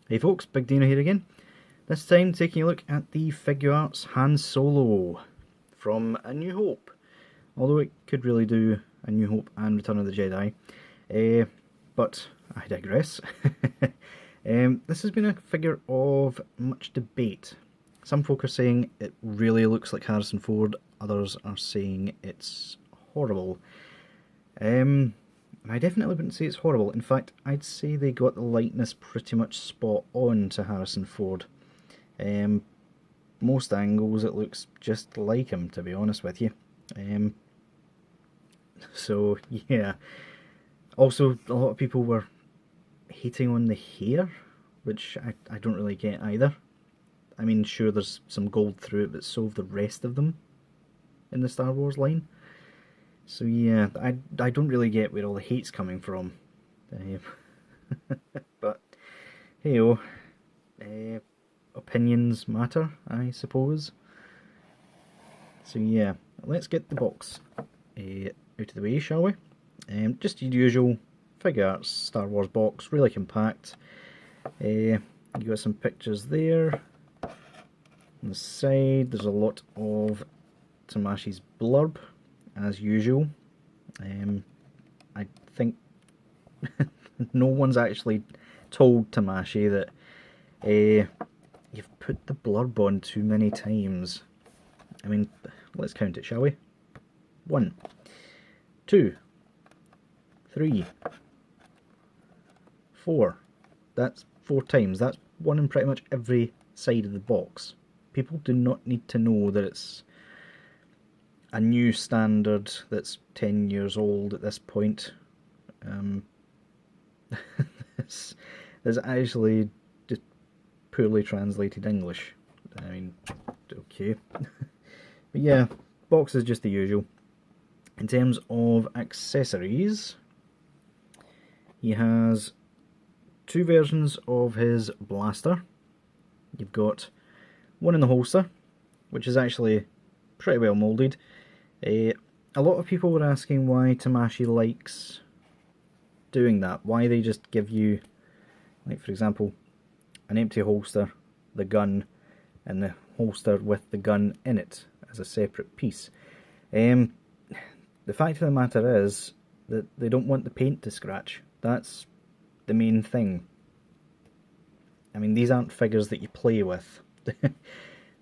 Hey folks, Big Deano here again. This time taking a look at the Figuarts Han Solo from A New Hope. Although it could really do A New Hope and Return of the Jedi. But I digress. This has been a figure of much debate. Some folk are saying it really looks like Harrison Ford, others are saying it's horrible. I definitely wouldn't say it's horrible. In fact, I'd say they got the likeness pretty much spot on to Harrison Ford. Most angles it looks just like him, to be honest with you. So, yeah. Also, a lot of people were hating on the hair, which I don't really get either. I mean, sure, there's some gold through it, but so have the rest of them in the Star Wars line. So yeah, I don't really get where all the hate's coming from. But hey-oh, opinions matter, I suppose. So yeah, let's get the box out of the way, shall we? Just your usual Figuarts Star Wars box, really compact. You got some pictures there. On the side, there's a lot of Tamashi's blurb, as usual. I think no one's actually told Tamashi that you've put the blurb on too many times. I mean, let's count it, shall we? 1, 2, 3, 4. That's 4 times. That's one in pretty much every side of the box. People do not need to know that it's a new standard that's 10 years old at this point. There's actually just poorly translated English. I mean, okay. But yeah, box is just the usual. In terms of accessories, he has 2 versions of his blaster. You've got one in the holster, which is actually pretty well moulded. A lot of people were asking why Tamashi likes doing that. Why they just give you, like for example, an empty holster, the gun, and the holster with the gun in it as a separate piece. The fact of the matter is that they don't want the paint to scratch. That's the main thing. I mean, these aren't figures that you play with.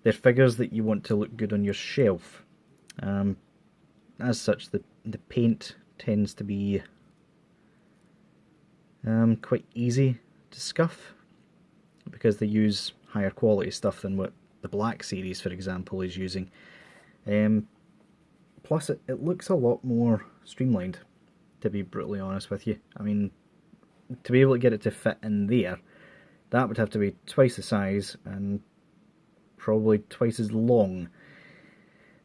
They're figures that you want to look good on your shelf. As such, the paint tends to be quite easy to scuff, because they use higher quality stuff than what the Black series, for example, is using. Plus, it looks a lot more streamlined, to be brutally honest with you. I mean, to be able to get it to fit in there, that would have to be twice the size and probably twice as long.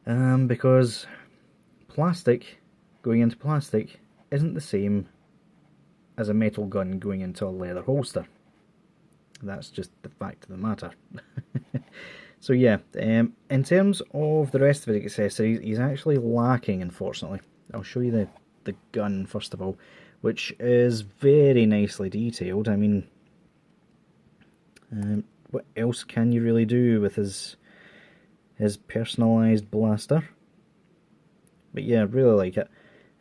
Because plastic going into plastic isn't the same as a metal gun going into a leather holster. That's just the fact of the matter. So yeah, in terms of the rest of his accessories, he's actually lacking, unfortunately. I'll show you the gun first of all, which is very nicely detailed. I mean, what else can you really do with his personalised blaster? But yeah, I really like it.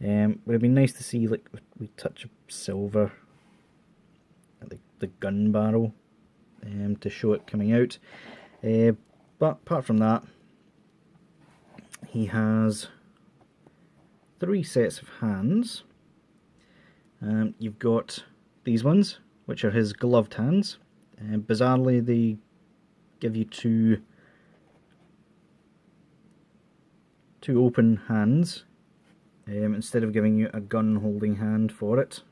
Would have been nice to see like we touch of silver at the gun barrel to show it coming out. But apart from that, he has 3 sets of hands. You've got these ones, which are his gloved hands. Bizarrely, they give you two open hands instead of giving you a gun holding hand for it,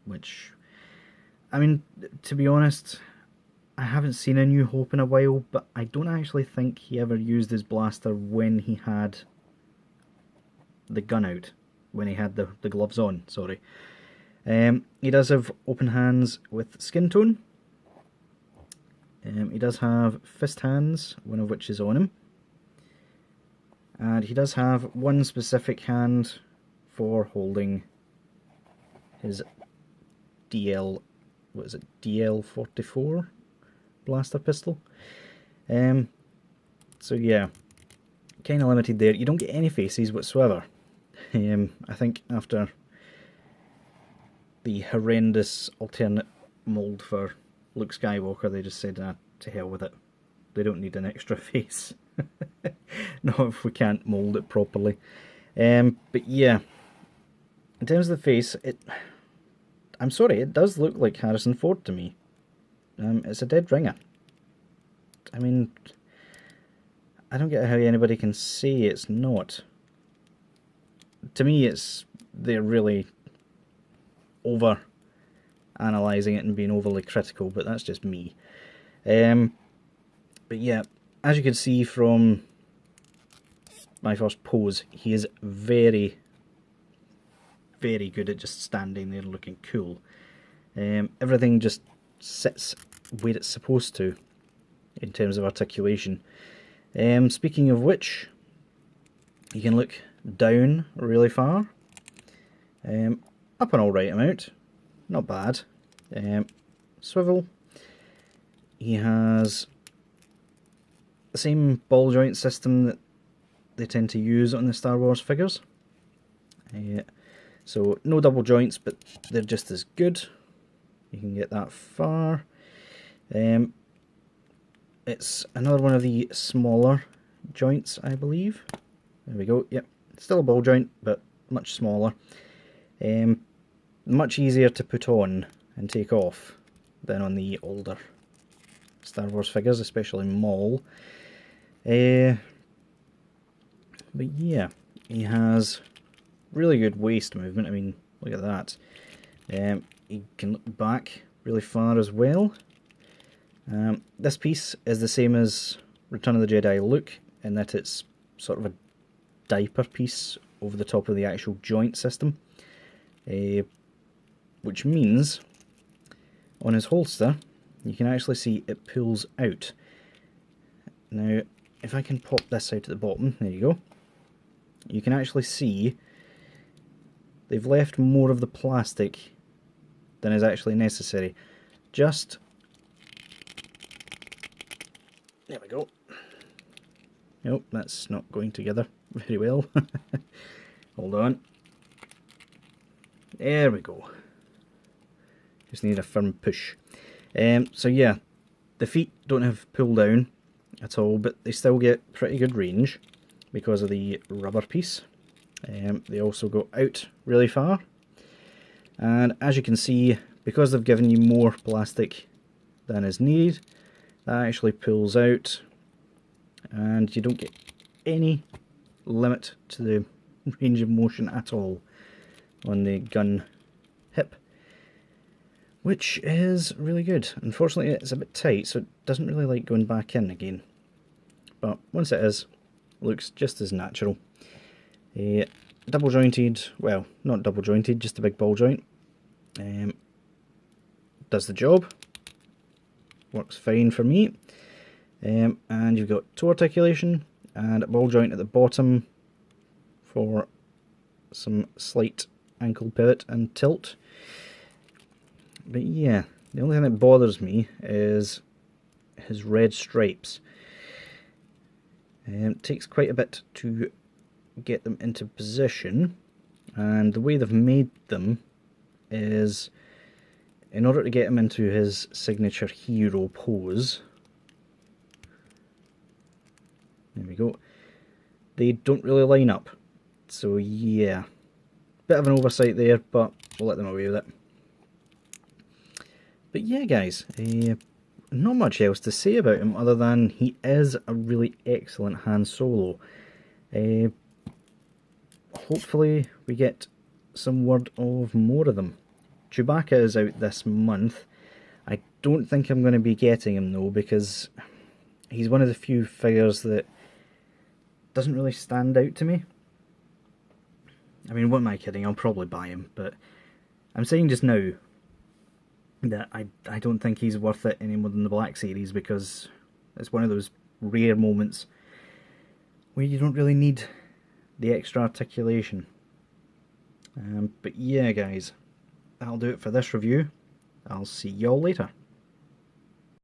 which, I mean, to be honest, I haven't seen A New Hope in a while, but I don't actually think he ever used his blaster when he had the gun out, when he had the gloves on, sorry. He does have open hands with skin tone. He does have fist hands, one of which is on him. And he does have one specific hand for holding his DL, what is it, DL44? blaster pistol. So yeah, kind of limited there. You don't get any faces whatsoever. I think after the horrendous alternate mould for Luke Skywalker, they just said, to hell with it. They don't need an extra face. Not if we can't mould it properly. But yeah, in terms of the face, I'm sorry, it does look like Harrison Ford to me. It's a dead ringer. I mean, I don't get how anybody can say it's not. To me, they're really over analysing it and being overly critical, but that's just me. But yeah, as you can see from my first pose, he is very, very good at just standing there looking cool. Everything just sits where it's supposed to in terms of articulation. Speaking of which, you can look down really far, up an alright amount, not bad. Swivel, he has the same ball joint system that they tend to use on the Star Wars figures. So no double joints, but they're just as good. You can get that far. It's another one of the smaller joints, I believe. There we go, yep. Still a ball joint, but much smaller. Much easier to put on and take off than on the older Star Wars figures, especially Maul. But yeah, he has really good waist movement. I mean, look at that. He can look back really far as well. This piece is the same as Return of the Jedi Luke, in that it's sort of a diaper piece over the top of the actual joint system, which means on his holster you can actually see it pulls out. Now if I can pop this out at the bottom, there you go, you can actually see they've left more of the plastic than is actually necessary. Just, there we go. Nope, that's not going together very well. Hold on. There we go. Just need a firm push. So yeah, the feet don't have pull down at all, but they still get pretty good range because of the rubber piece. They also go out really far. And as you can see, because they've given you more plastic than is needed, that actually pulls out, and you don't get any limit to the range of motion at all on the gun hip, which is really good. Unfortunately it's a bit tight, so it doesn't really like going back in again, but once it is, it looks just as natural. Double jointed, well, not double jointed, just a big ball joint. Does the job, works fine for me. And you've got toe articulation and a ball joint at the bottom for some slight ankle pivot and tilt. But yeah, the only thing that bothers me is his red stripes. It takes quite a bit to get them into position, and the way they've made them is, in order to get him into his signature hero pose, there we go, they don't really line up. So yeah, bit of an oversight there, but we'll let them away with it. But yeah guys, not much else to say about him other than he is a really excellent Han Solo. Hopefully we get some word of more of them. Chewbacca is out this month. I don't think I'm going to be getting him though, because he's one of the few figures that doesn't really stand out to me. I mean, what am I kidding? I'll probably buy him, but I'm saying just now that I don't think he's worth it any more than the Black Series, because it's one of those rare moments where you don't really need the extra articulation. But yeah guys, that'll do it for this review. I'll see y'all later.